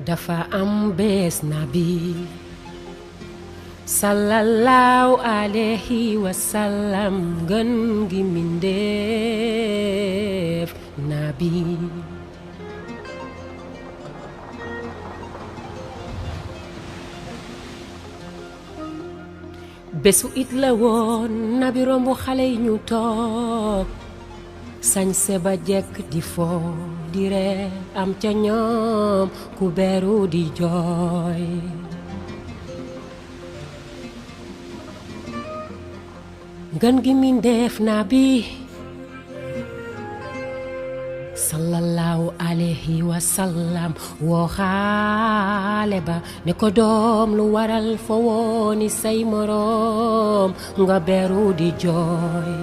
dafa am bés nabi sallallahu alayhi wa sallam gën gi mindeef nabi bésu it la woon nabi rombu xale yi ñu toog sañse ba jekk di foo di ree am ca ñoom ku beru di jooy ngën gi mindeef nabi sallallahu alayhi wa sallam woo xaale ba ne ko doom lu waral fa wooni say moroom nga beru di jooy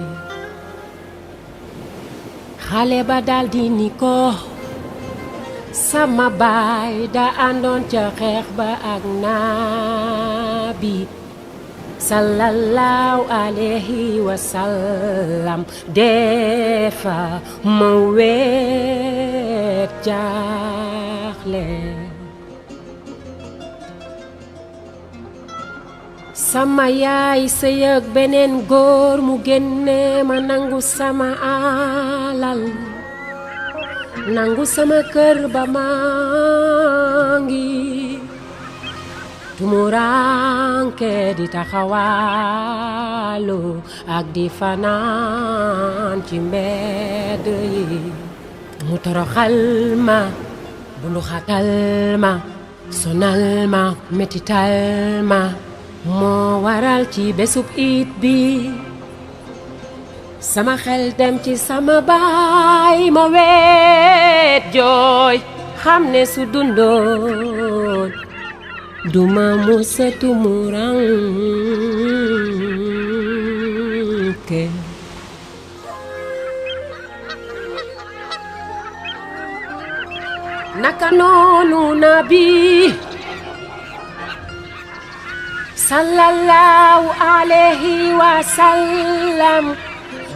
xale ba daldi ni ko sama baay da àndoon ca xeex ba ak nabi sallallahu alayhi wa sallam defa ma weet jaaxle sama yaay sëy ak beneen góor mu génne ma nangu sama alal nangu sama kër ba maa ngi tumuranke di taxawaalu ak di fanaan ci mbedd yi mu toroxal ma bunduxatal ma sonal ma metital ma moo waral ci bésub it bi sama xel dem ci sama baay ma weet jooy xam ne su dundoon duma musa tumuranke naka noonu nabi sallallahu alayhi wa sallam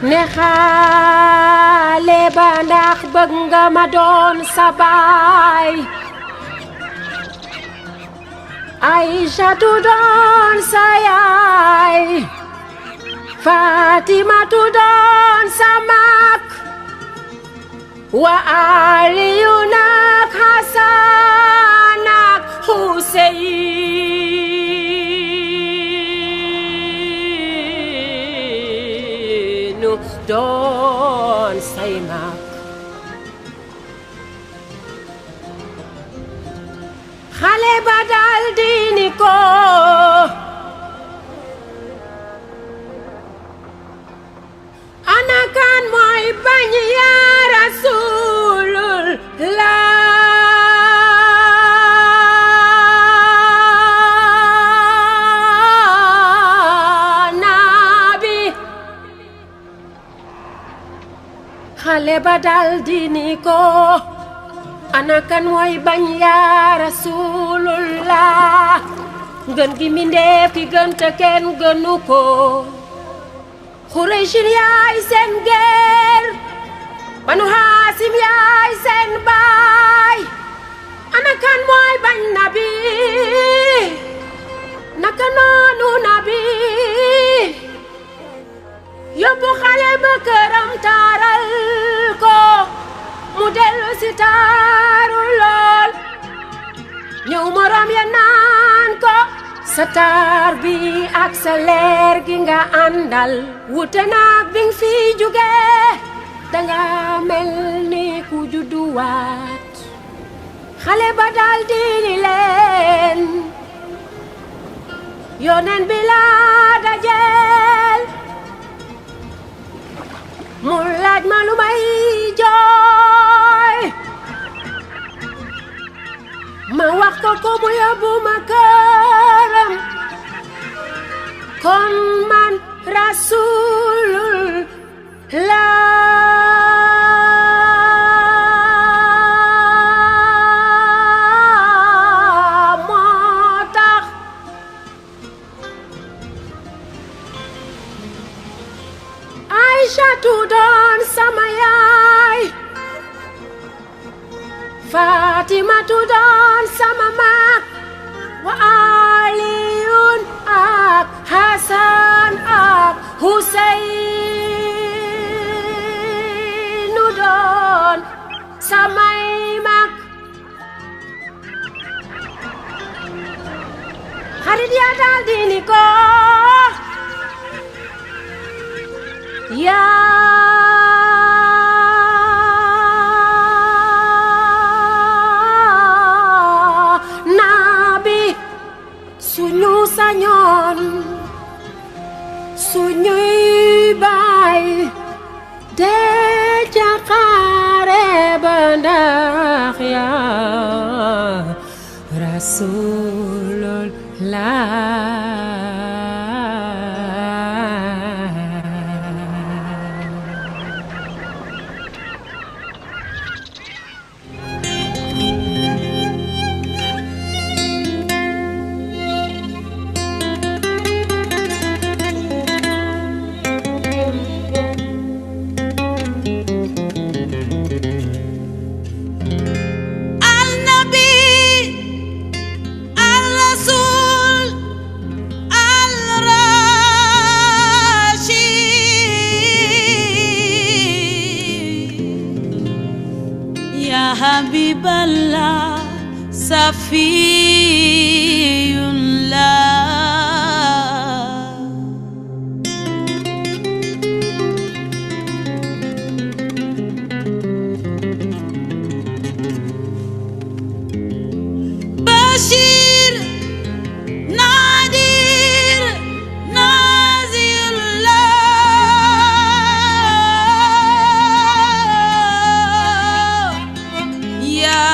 ne xaale ba ndax bëgg nga ma doon sa baay Aïchatu doon sa yaay Fatimatu doon sa mag wa Aliyu nak Hasan ak Huseynu doon say mag xale ba daldi ni ko ana kan mooy bañ ya Rasulullah nabi xale ba daldi ni ko ana kan mooy bañ yaa Rasulullah ngën gi mindeef ki gën te kenn gënu ko Xuraysh yaay seen geer Banu Haasim yaay seen baay ana kan mooy bañ nabi naka noonu nabi yóbbu xale ba këram taaral ko mu dellu si taaru lool ñëw morom ya naan ko sa taar bi ak sa leer gi nga àndal wute naag bi nga fi jóge danga mel ni ku judduwaat xale ba daldi ni leen yoneen bi laa dajeel mu laaj ma lu may jooy ma wax ko mu yóbbu ma këram kon man Rasulullah moo tax Aïchatu doon sama yaay Fatimatu doon sama mag wa Aliyun ak Hasan ak Huseynu doon samay mag xarit ya daal di ni ko Nabi suñu sañoon suñuy baay dee ca xare ba ndax yaa Rasulullah حبيب الله صفي الله بشير نادر نازي الله يا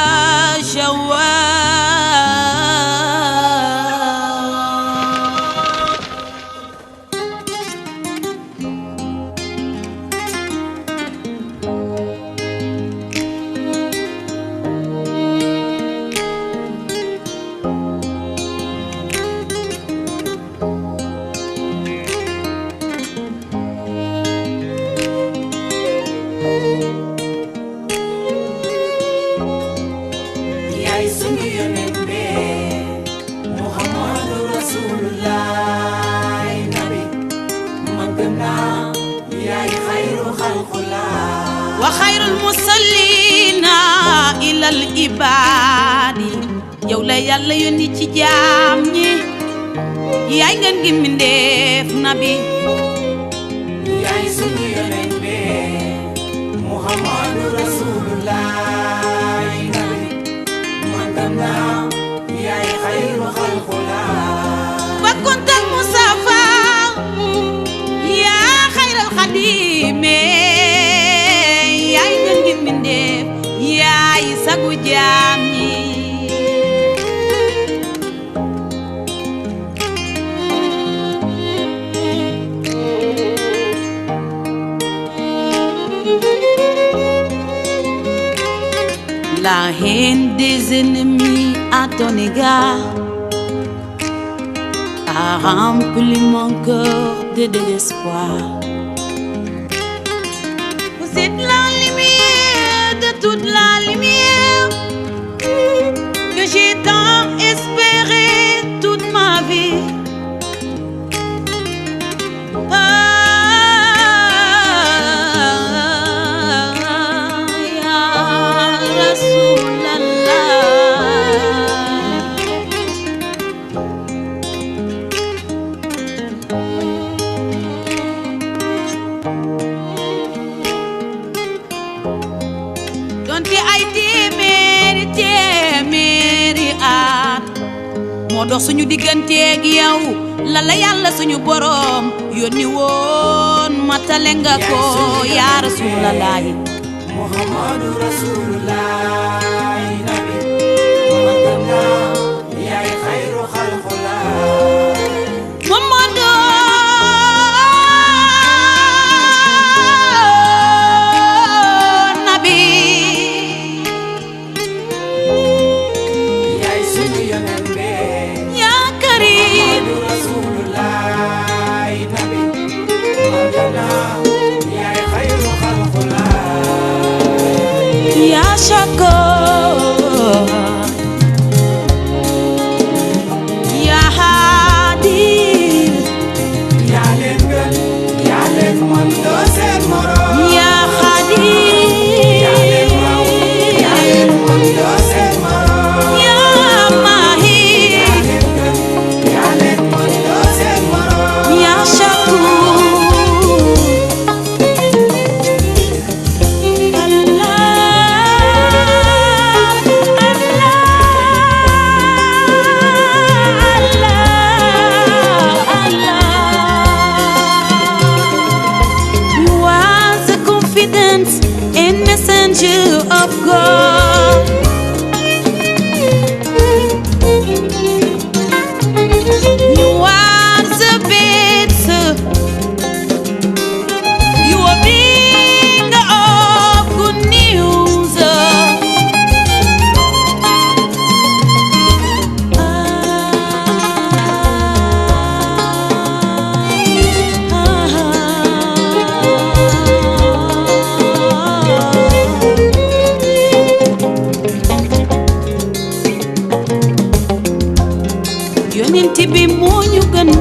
وخير المصلين إلى العباد yow la yàlla yónni ci jaam ñi yaay ngeen gi mbindeef nabi yaay sunu yonent bi Muhammadu Rasulullah nabi mangam na yaay xayru xalqullah wa kuntal musafa yaa xayral xadime yaay ngeen gi mbindeef yaay sagu jaam ñi La haine des ennemis à ton égard a rempli mon cœur de désespoir. Vous êtes la lumière de toute la lumière que j'ai tant espéré toute ma vie. moo dox suñu digganteeg yow la la yàlla suñu borom yónni woon matale nga ko yaa Rasulallah Muhammadu Rasulullah nabi mangam na yaay xayru xalqullah Muhammadu nabi yaay sunu yonent bi yaa Karim Rasulullah nabi mangam na yaay xayru xalqullah yaa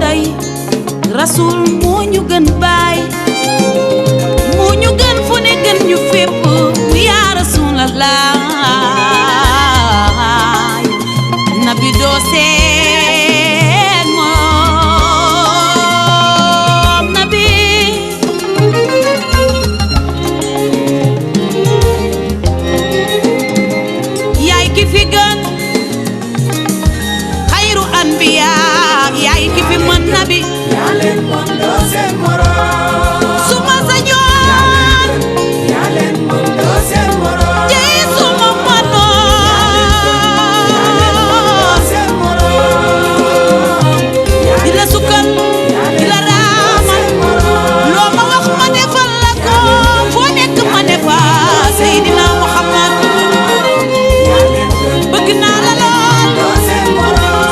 ndey rasul moo ñu gën baay moo ñu gën fu ne gën ñu fépp yaa rasulallah nabi doo seen moom nabi yaay ki fi gën xayru anbiya yaay ki fi mën nabi yaa leen mën doo seen morom su ma sañoon yaa leen mën doo seen morom jey su ma mënoon seen morom di la sukkal di la raamal loo ma wax ma defal la ko foo nekk ma defa Seydina Muhammad bëgg naa la lool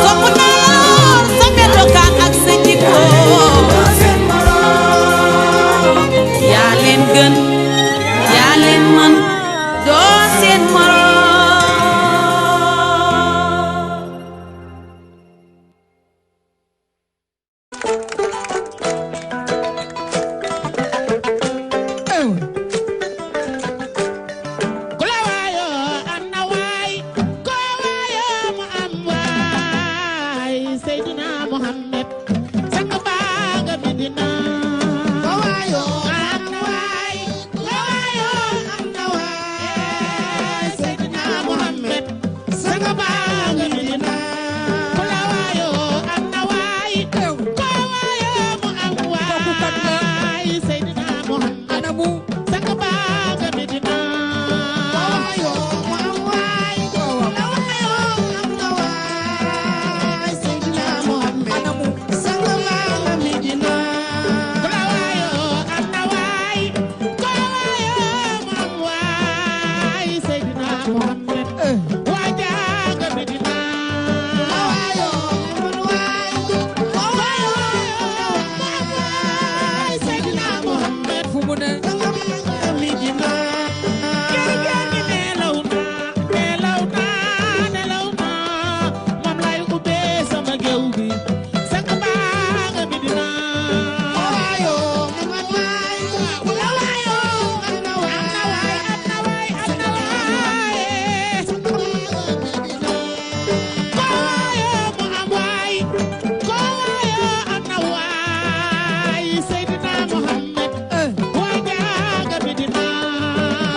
sopp naa la lool sa melokaan ak sa jikko yaa leen gën yaa leen mën doo seen morom ku la waayo am na waay ko waayo mu am waay Seydina Muhammad sang baaga Medina ko waayo am na waay ko waayo am na waay Seydina Muhammad sang baaga Medina ku la waayo am na waay ko waayo mu am waay Seydina Muhammad sang baaga Medina waayo mu am waay la waayo am na waay Seydina Muhammad sang baaga Medina la waayo am na waay ko waayo mu am waay Seydina Muhammad waajaga Medina la waayo mu waay ko waayo mu am waay Seydina Muhammad fu mu ne Medina jërëjëf nelaw naa moom lay ubbee sama géew bi sang baaga Medina waayo mu am waay la waayo am na waay am na waay am na waay ko waayo mu am waay ko waayo am na waay Seydina Muhammad waajaga Medina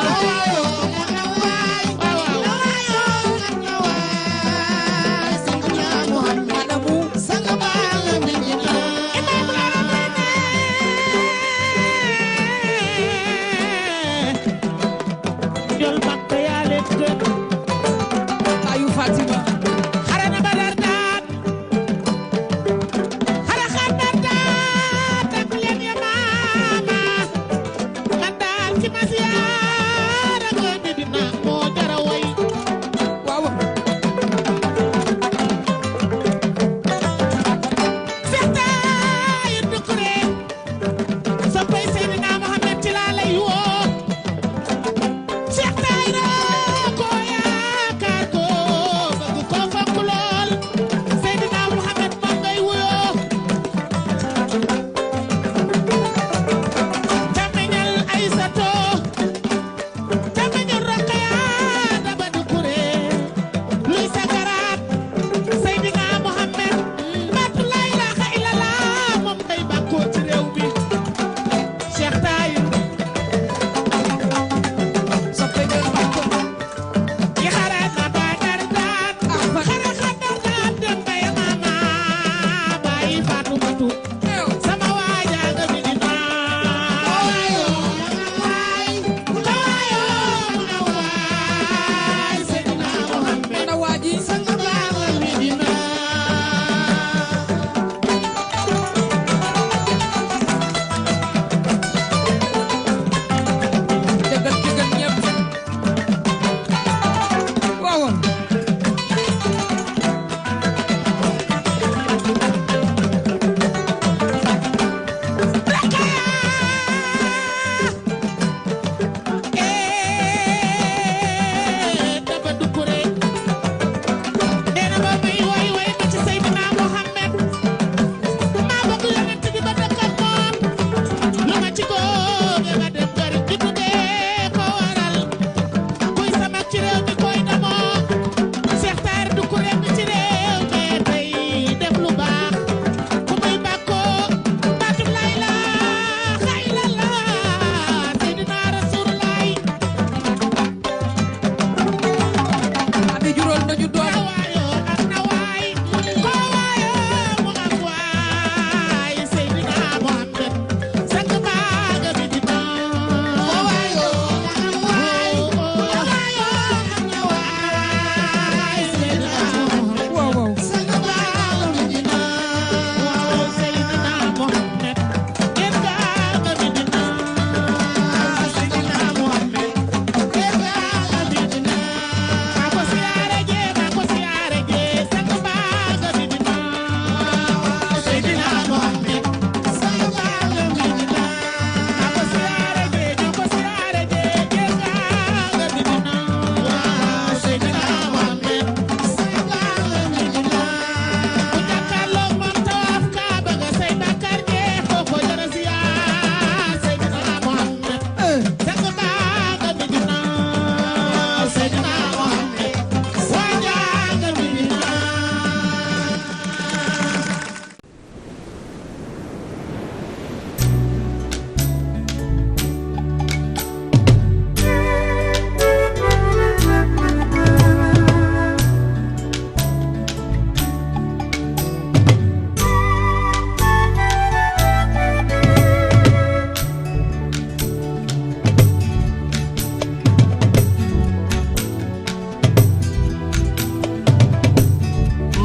waayo mu am waay la waayo am na waay Seydina Muhammad sang baaga Medina imam jol makka yaa leen gën ayu Fatima xare na Badar daan xare Xandar daan tak leen ya maama man daal ci ma siyaara nga Medina moo jara way waaw seetaay dukure soppay Seydina Muhammad ci laa lay woo Cheikh Tayra ko yaakaar ko bëgg ko fonk lool Seydina Muhammad moom ngay wuyoo camiñal Aysato camiñal Rokhaya daba dukure luy sakaraat Seydina Muhammad baatu la ilaha illallah moom ngay bàkkoo ci réew mi Cheikh Tayra yi xare na Badar daan xare Xandar daan dem bay mama bàyyi Fatumatu sama waajaga Medina waayo waay waayo mu waay Seydina Muhammad waaji sang baaga Medina dëggal ñëpp waaw daba dukure nee na ba may way way ma ci Seydina Muhammad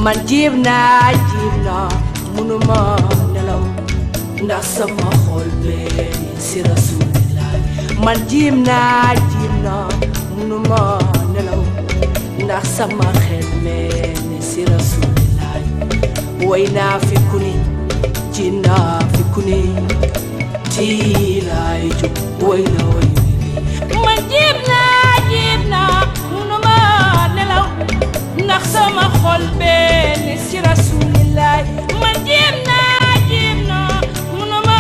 man jiib naa munuma nelaw ndax sama xol bee si Rasulillah man jiib naa munuma nelaw ndax sama xel mee si Rasulillah way naa fi kuni ji naa fi kuni tilaay jub way na way man jiib naa munuma nelaw ndax sama xol bee si Rasulillah man jiib naa munuma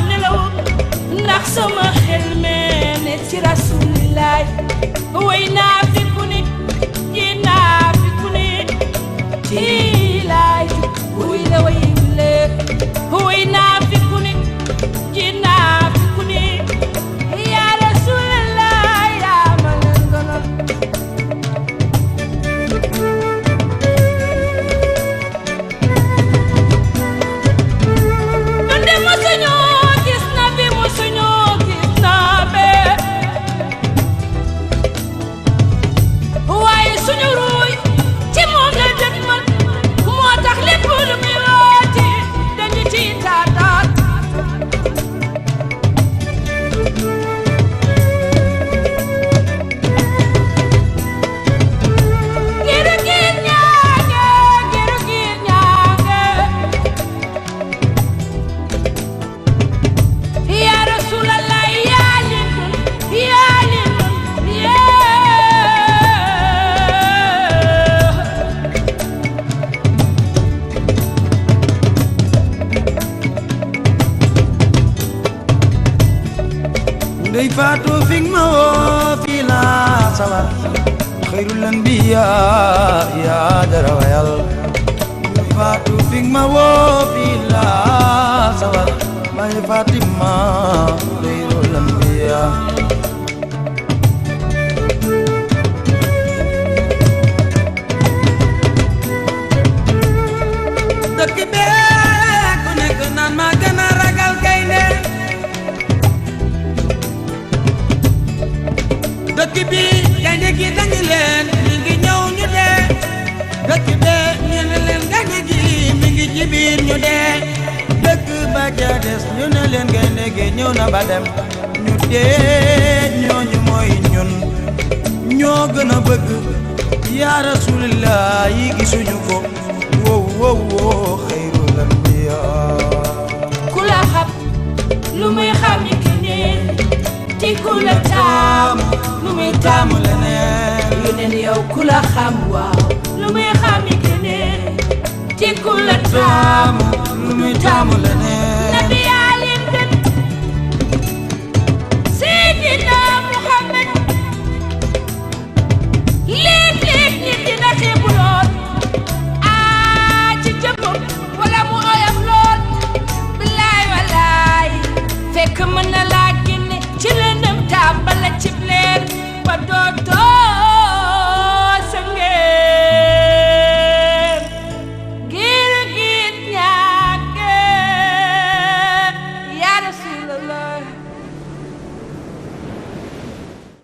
nelaw ndax sama xel mee si Rasulillah way naa fi kuni ji naa fi kuni tilaay jub way na way way naa fi kuni ji naa fi kuni ya Rasulillah ya ma leen gënal dunde mosuñu gis na bi mosuñu gis na be waaye suñu ruuy ci moom la dëkk man moo tax lépp lu muy wooti dañu ci taataat giru giir ñaange ya Rasulallah yaa leen ndey faatu fig ma woo fii laa sawar xayrul anbiya yaa dara wayal ndey faatu fig ma woo fii laa sawar may Fatima xayrul anbiya dëkk bee ku nekk naan maa gën a ragal gaynde dëkk bi gaynde gi dañu leen mi ngi ñëw ñu dee dëkk bee ñu ne leen gaynde gi mi ngi ci biir ñu dee dëkk ba ca des ñu ne leen gaynde gi ñëw na ba dem ñu dee ñooñu mooy ñun ñoo gën a bëgg yaa Rasulillah yi gisuñu ko wow wow wow xayrul anbiya ku la xam lu muy xam ni keneen te ku la taamu lu muy taamu leneen yu neen yow ku la xam waaw lu muy xam ni keneen te ku la taamu lu muy taamu leneen nabi yaa leen gën Seydina